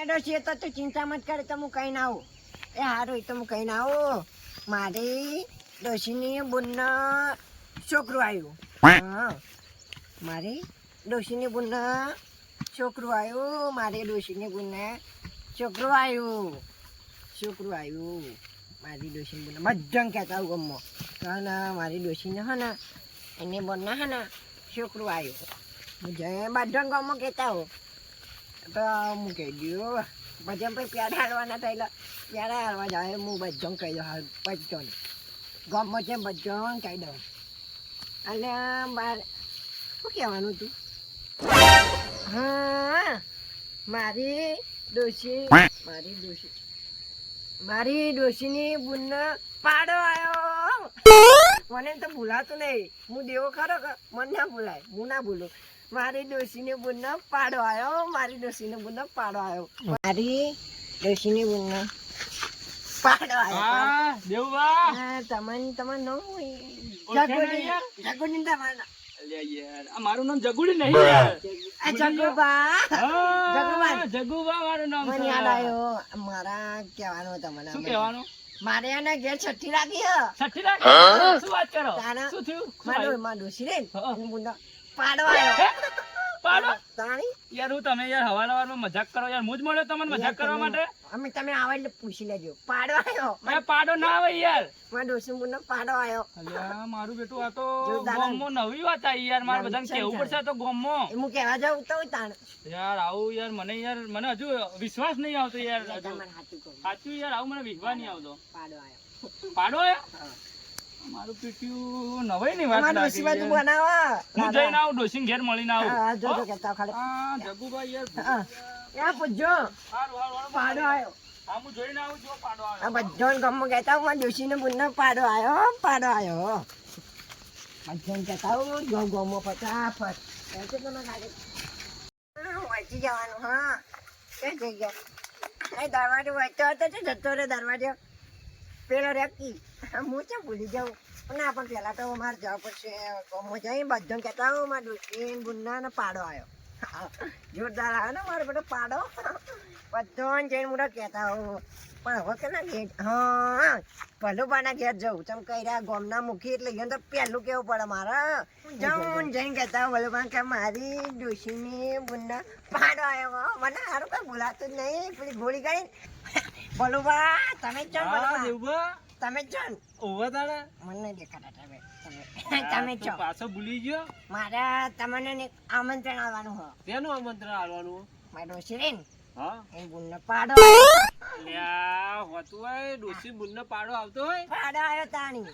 ડોશી તો તું ચિંતા મત કરે તો હું કઈ ના આવું. એ હારું એ તો હું કઈ ના આવું. મારી ડોશીની બુનના છોકરું આવ્યું. હા મારી ડોશીની બુનના છોકરું આવ્યું. મારી ડોશીની બુનને છોકરું આવ્યું. છોકરું આવ્યું મારી ડોશીની બુનને બધા કહેતા આવું ગમો ને મારી ડોશીને હે ને એની બુનને હે ને છોકરું આવ્યું. બધા ગમો કહેતા હો તો હું કહી દઉં બધા પછી પ્યારા હાલવાના થયેલા પ્યારા હાલવા જાય હું બધો કહી દઉં હાલ બધાને ગમો છે બધો કહી દઉં. અને બાર શું કહેવાનું તું? હા મારી ડોશીની બુનનો પાડો આવ્યો. મને તો ભૂલાતું નહીં. હું દેવો ખરો કે મને ના ભૂલાય. હું ના ભૂલું. મારી ડોશીની બુનનો પાડો આવ્યો. મારી ડોશીની બુનનો પાડો આવ્યો. મારી ડોશીની બુનનો પાડો આવ્યો. દેવબા તમને નો જગુડી તમારા મારું નામ જગુડી નહીં. જગુબા મારું નામ મને યાદ આવ્યો. મારા કહેવાનું તમને શું કહેવાનું? મારે એને ઘેર છઠ્ઠી રાખી હ. છઠ્ઠી રાખી? શું વાત કરો? શું થયું? મારો ડોશી રે પાડો આવ્યો. પાડો? તાણી યાર હું તમે યાર હવારમાં મજાક કરો યાર. હું જ મળ્યો તમને મજાક કરવા માટે. અમે તમે આવે એટલે પૂછી લેજો. પાડો આવ્યો. મને પાડો ના આવે યાર. મારા ડોશી મુન્નો પાડો આવ્યો. અલ્યા મારું બેટું આ તો ગોમમાં નવી વાત આવી યાર. મારે બધાને કહેવું પડશે તો ગોમમાં. હું કહેવા જાઉં તો તાણ યાર આવું યાર મને હજુ વિશ્વાસ નહીં આવતો યાર. સાચું યાર આવું મને વિશ્વાસ નહીં આવતો. પાડો આવ્યો. પાડો આવ્યો? મારું પીટ્યું નવાઈ ની વાત ડોશી બાજુ બનાવા. હું જઈને આવું ડોશી ઘેર મળીને આવું. હા જોજો કેતા ખાલી હા જગુભાઈ યાર. યા પૂછજો પાડો આવ્યો. હા હું જોઈને આવું જો પાડો આવ્યો. આ બધો ગમો કહેતા હું મારા ડોશીને બુનનો પાડો આવ્યો. પાડો આવ્યો બધો કહેતા હું જો ગમો ફટાફટ પૈસે તમે ગાડી વાંચી જવાનું. હા કઈ જગ્યા એ દરવાજો વાંચતો હતો છે જતો રે દરવાજો પેલો રેકી હું છે ભૂલી જાઉં. ના પણ પેલા તો મારે જવા પડશે. ગમો જઈ બધો કહેતા હું મારા ડોશી બુનના ને પાડો આવ્યો. જોરદાર આવ્યો ને મારો બધો પાડો. બધો જઈને મોટા કહેતા હોઉં પણ હવે કે ના ઘેર હા ભલું પાના ઘેર જવું તમે કહી રહ્યા ગોમના મુખી એટલે તો પહેલું કેવું પડે મારે જવું જઈને કહેતા હોઉં ભલું પાન કે મારી ડોશીની બુનના પાડો આવ્યો. મને સારું કઈ ભૂલાતું જ નહીં. પેલી ગોળી કાઢી ભલું બા તમે જ છો. તમે જ છો ને ઓવા તારા મને નહીં દેખાતા તમે છો. પાછો ભૂલી ગયો. મારા તમને આમંત્રણ આવવાનું હો. તેનું આમંત્રણ આવવાનું? મારા ડોશી રે ને હા એ બુનનો પાડો લ્યા હોતું હોય ડોશી બુનનો પાડો આવતો હોય. પાડો આવ્યો તાણી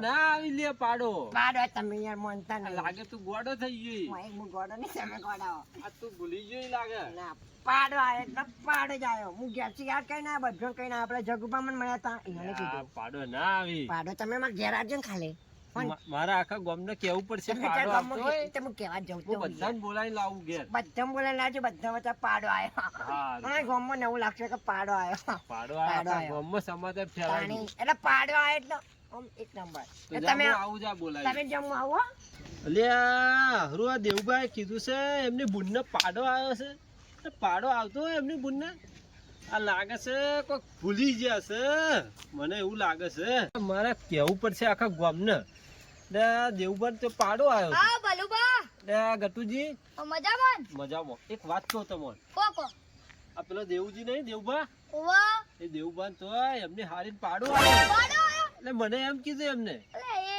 ના આવી લે પાડો. પાડો તમે યાર માનતા નહીં. લાગે તું ગોડો થઈ ગઈ. હું ગોડો નહીં તમે ગોડાઓ. આ તું ભૂલી ગઈ લાગે. ના પાડો આવ્યો એટલે પાડો જ આવ્યો. હું ઘેરથી યાદ કઈ ના બધો કઈ ના આપણે જગુબા મને મળ્યા તા એને કીધું પાડો ના આવી. પાડો તમે મારા ઘેર આવજો ને ખાલી મારા આખા ગામને કેવું પડશે પાડો આવતો હોય. તમે કેવા જવું હું બધાને બોલાવી લાવું ઘેર. બધા બોલાવી લાવજો. બધા વચ્ચે પાડો આવ્યો. મને ગામમાં નવું લાગશે કે પાડો આવ્યો. પાડો આવ્યો ગામમાં સમાચાર ફેલાવી. એટલે પાડો આવ્યો એટલે આમ એક નંબર. તમે આવું જા બોલાવી. તમે જમવા આવો. અલ્યા હરુ આ દેવભાઈ કીધું છે એમની બુનનો પાડો આવ્યો છે. પાડો આવતો હોય એમની બુનને આ લાગે છે કોઈ ભૂલી ગયા છે. મને એવું લાગે છે મારે કેવું પડશે આખા ગામને. દેવભાઈ તો પાડો આવ્યો છે. હા બલુબા. ગટુજી મજામાં મજામાં. એક વાત કહું તમને. કોકો આ પેલો દેવજી નહીં દેવભા ઓવા એ દેવભા તો એમને હારીને પાડો આવ્યો. પાડો આવ્યો એટલે મને એમ કીધું એમને એટલે એ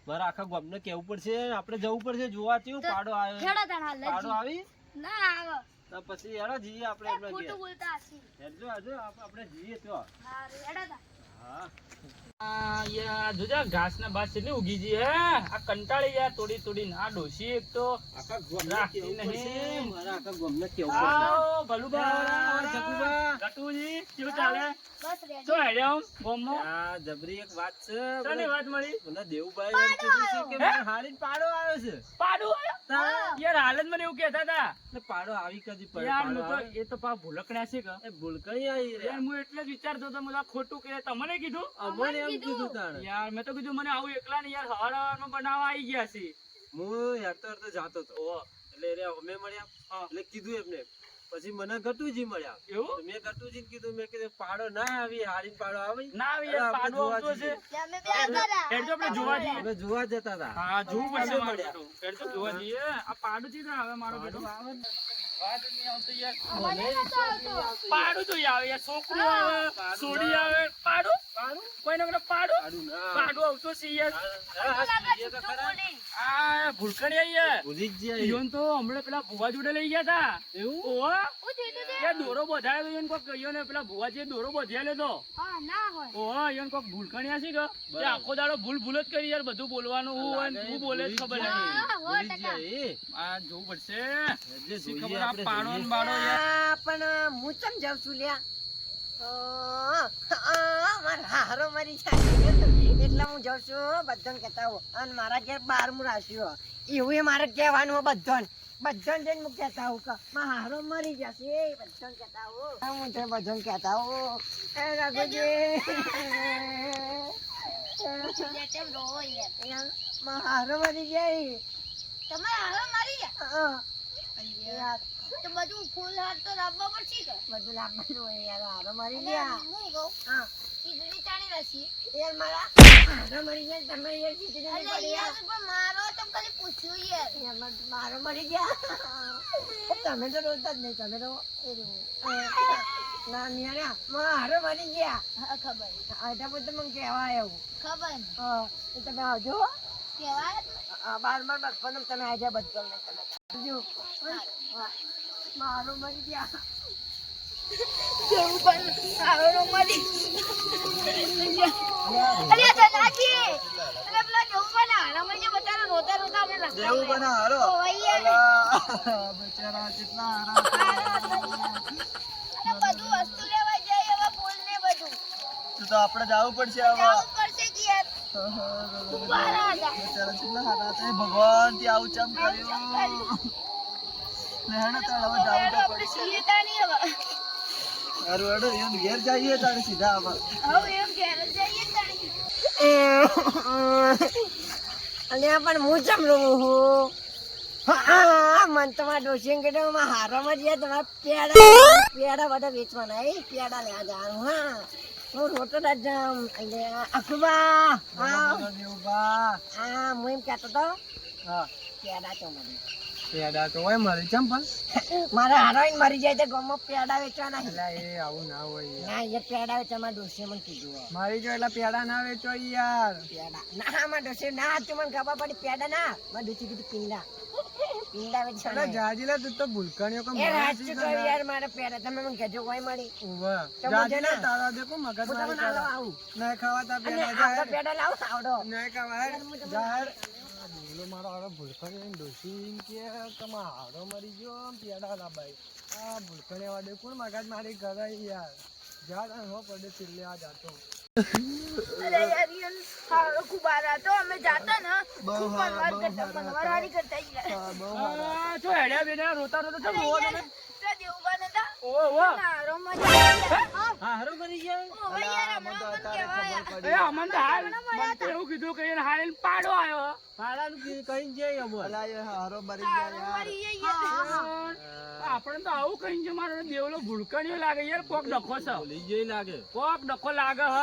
મારા આખા ગામને કેવું પડશે આપણે જવું પડશે જોવા કેવું પાડો આવ્યો. ખેડા તણ હાલ પાડો આવી ના આવે તો પછી હેડો જઈએ આપણે એમને ખોટું ઘેર. બોલતા હસી. હેડજો હેડજો આપણે જઈએ તો. હા હેડા તા. હા યાર જોજા ઘાસ ના બાસ કેટલી ઉગી જી હે. આ કંટાળી યાર તોડી તોડીને. આ ડોશી એક તો આખા ગામને કેવું પડશે. મારા આખા ગામને કેવું પડશે. આવો ભલુબા જગુબા ગટુજી કેવું ચાલે? બસ રેડી. શું હેડ્યા ગોમો? આ જબરી એક વાત છે. શાની વાત મળી? મને દેવભાઈ એમ કીધું છે કે મને હારીને પાડો આવ્યો છે. પાડો આવ્યો? યાર હાલ જ મને એવું કહેતા હતા. એટલે પાડો આવી કદી પડે યાર હું તો એ તો પા ભૂલકણ્યા છે કે એ ભૂલકણી આવી રે. યાર હું એટલે જ વિચારતો હતો મને ખોટું કે તમને કીધું? અમને એમ કીધું તાણે. યાર મેં તો કીધું મને આવું એકલા ને યાર હવારમાં બનાવવા આવી ગયા છે. હું યાર તો જાતો હતો એટલે રે અમે મળ્યા એટલે કીધું એમને પછી મને ગટુજી મળ્યા. એવું? તો મેં ગટુજીને કીધું, મેં કીધું પાડો ના આવી, હારીને પાડો આવે. ના આવે યાર, આપણે પાડો જોવા આવતો જઈએ. છે. અમે બે હતા. હેડજો આપણે જોવા જઈએ. અમે જોવા જતા હતા. હા, જોવું પડશે પાડો મારું મળ્યા. બેટું. હેડજો જોવા જઈએ. આ પાડું છે ને હવે મારો બેટો. પાડો આવે ને. વાત જ નહીં આવતી યાર. મને નતો આવતો. પાડું તો આવે યાર, છોકરું આવે, સોડી આવે, પાડું કોઈ ના પાડું પાડું ના. પાડું આવતો છે યાર. એ તો ખરા. આ ભૂલકણી આવી યાર. ભૂલી જ જાય. ઈયોન તો હમણાં પેલા ભુવા જોડે લઈ ગયા તા. એવું? ઓહો, હું જોઈતું તે? યાર દોરો બધાયો તો ઈયોને કોક કહ્યો ને પેલા ભુવાજીએ દોરો બધ્યા લેતો. હા, ના હોય. ઓહો, ઈયોને કોક ભૂલકણી હશે કે બરાબર. એ આખો દાડો ભૂલ ભૂલ જ કરી યાર, બધું બોલવાનું હું હોય ને તું બોલે જ ખબર ભૂલી જ નહીં. જાય. હા, ભૂલી જ 100%. જાય. આ જોવું પડશે. જે શી જોઈએ ખબર આ આપણે પાડો ને જોઈએ. બાડો યાર. આ પણ હું ચમ જાઉં છું લ્યા મારા હારો મરી જાય એટલે હું જાઉં છું બધાને કહેતા હોઉં અને મારા ઘેર 12મું રાખ્યું એવું એ મારે કહેવાનું બધાને જઈને હું કહેતા હોઉં કે મારા હારો મરી જશે બધાને કહેતા હોઉં હું તો બધાને કહેતા હોઉં એ રઘુજી એટલે કેમ રોવો યાર? મારા હારો મરી જાય તમારે હારો મારી ગયા? હા. યાર, તો બધું ફૂલ હાથ તો લાવવા પડશે કે? બધું લાભવાનું હોય યાર હારો મરી અને ગયા હું કહું, હા ખીચડી ચાણી રસી. યાર મારા હારો મરી જાય તમે યાર ખીચડી નહીં અરે પડી યાર, યાર. પણ મારો તો ખાલી પૂછ્યું યાર. યાર, મારો મરી ગયા તમે તો રોતા જ નહીં તમે તો ના નિયારા મારો મરી ગયા હા, ખબર. આટા પોતે મને કહેવાય એવું ખબર. તો તમે આવજો કહેવાય જ ને. 12 બચપન તમે આવજો બધો આવજો મારો મરી ગયા જેવું પણ હારો મરી. અરે જનાજી, અરે પેલા જેવું પણ હારો મરી ગયા, બચારા રોતા રોતા અમને લખતા જેવું બને હારો. ઓય યાર. બચારા કેટલા હારા. અને બધું વસ્તુ લેવા જાય હવે ફૂલ ને બધું તો આપણે જવું પડશે હવે. જવું પડશે જ યાર. ઉભા રહો. બચારા કેટલા હારા હતા. એ ભગવાન થી આવું ચમ કર્યું. લેહણ તાળ હવે જવું તો આપણે પડશે. છીએ તા નહીં હવે. હારું હેડો એમ ઘેર જઈએ તારે સીધા આવા. હવે એમ ઘેર જ જઈએ તાણી. અને પણ હું ચમ રહું છું મન તમારા ડોસી કીધું માં હારો મરી ગયા તમારા પેડા બધા વેચવાના પેડા લેવા જવાનું હા હું રોટો જ જામ એટલે અખબા બોલો દેવબા. હા હું એમ કહેતો હતો હા પેડા તો મરી પેડા તો હોય મારી ચમ પણ. મારા હારોઈન મરી જાય તો ગામમાં પેડા વેચવાના છે. એટલે એ આવું ના હોય યાર. ના એ પેડા વેચવા મારા ડોસીએ મને કીધું મારી જો એટલા પેડા ના વેચો યાર. પેડા ના મારા ડોસી ના હતું મને ખબર પડી પેડા ના મારા ડોસી કીધું પિંડા એટલે વેચવાના જાજીલા તું તો ભૂલકણીઓ કે એ મારા રાજુ શી કહ્યું કરે? યાર મારા પેડા તમે મને કહેજો કોઈ મળી ઉભા. તો જાજીલા મુજે ના. તારા દેખો મગજ હું મારી તમને કરે. આવું નહીં ખાવાતા અને પેડા આપણા જાહેર. પેડા લાવો આવડો નહીં ખાવા જાહેર. બોલો મારો હારો ભૂલકણી એમ ડોશી એમ કે તમારો હારો મરી ગયો આમ પેડા લાબાઈ. આ ભૂલકણી વાળે કોણ મગજ મારી કરે યાર. જા તાણ હો પડે છેલ્લે આ જાતો. અરે યાર યાર, હારો ખૂબ હારા હતો. અમે જાતા ને બહુ ખૂબ હારા, મનવાર બહુ કરતા, હારા મનવાર હારી કરતા યાર. હા, બહુ હારા. આ જો હેડ્યા બેડ્યા રોતા રોતા ચમ રોવો તમે? પેલા દેવુબા નતા? ઓહો, ઓહો. હારો મરી ગયા. હા, હા, હારો મરી ગયા. ઓવે યાર, હમણાં મને કહેવાય. એ અમન તો હાલ મને તો એવું કીધું કે એને હાલીને પાડો આવ્યો. પાડાનું કઈ જાય અમર. અલા, એ હારો મરી ગયા હારો યાર. મરી ગયા યાર. આપણે તો આવું કઈ છે મારો દેવલો ભૂલકણીઓ લાગે યાર, કોક ડખો છે, ભૂલી જાય લાગે. કોક ડખો લાગે હ.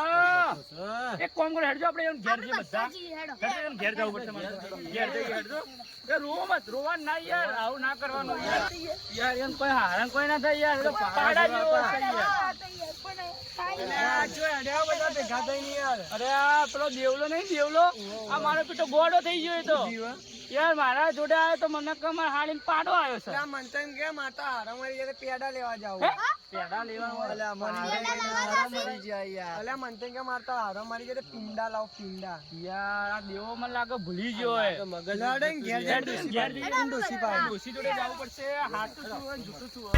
હા. એક કામ કરો હેડજો આપણે એમ ઘેર જઈએ બધા. જી, હેડો. હેડજો એમ ઘેર જવું પડશે મારે. ઘેર જઈએ હેડજો. એ રોવો મત, રોવાનું ના યાર, આવું ના કરવાનું યાર. યાર એમ કોઈ હારણ કોઈ ના થાય યાર, એ તો પાડા જેવો છે યાર. હા, તો યાર, પણ થાય ને. આ જો હેડ્યા બધા ભેગા થઈને યાર. અરે આ પેલો દેવલો નહીં દેવલો, આ મારો પેટો ગોડો થઈ ગયો એ તો યાર. મારા જોડે આવ્યો તો મને કે મારે હાલીને પાડો આવ્યો છે. અલા, મને તો એમ કે માતા હારો મરી ગયા તો પેડા લેવા જાવ. હે? પેડા લેવા અલા, મને હારો મરી ગયા યાર. અલા, મને તો એમ કે માતા હારો મરી ગયા તો પિંડા લાવ પિંડા. યાર આ દેવો મને લાગે ભૂલી ગયો હે. મગજ લડે ને ઘેર ઘેર જઈને જઈએ, ડોશી ઘેર પાસે. જઈએ. ડોશી પાસે. ડોશી જોડે જવું પડશે. હાથ તો શું હોય, જૂઠું શું હોય.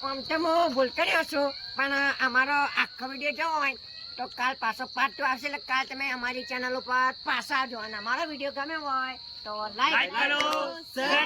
આમ તો હું ભૂલ કર્યો છું પણ અમારો આખો વિડીયો જોવો હોય તો કાલ પાછો પાર્ટ 2 આવશે એટલે કાલ તમે અમારી ચેનલ ઉપર પાછા આવજો અને અમારો વિડીયો ગમે હોય તો લાઈક લાઈક કરો, શેર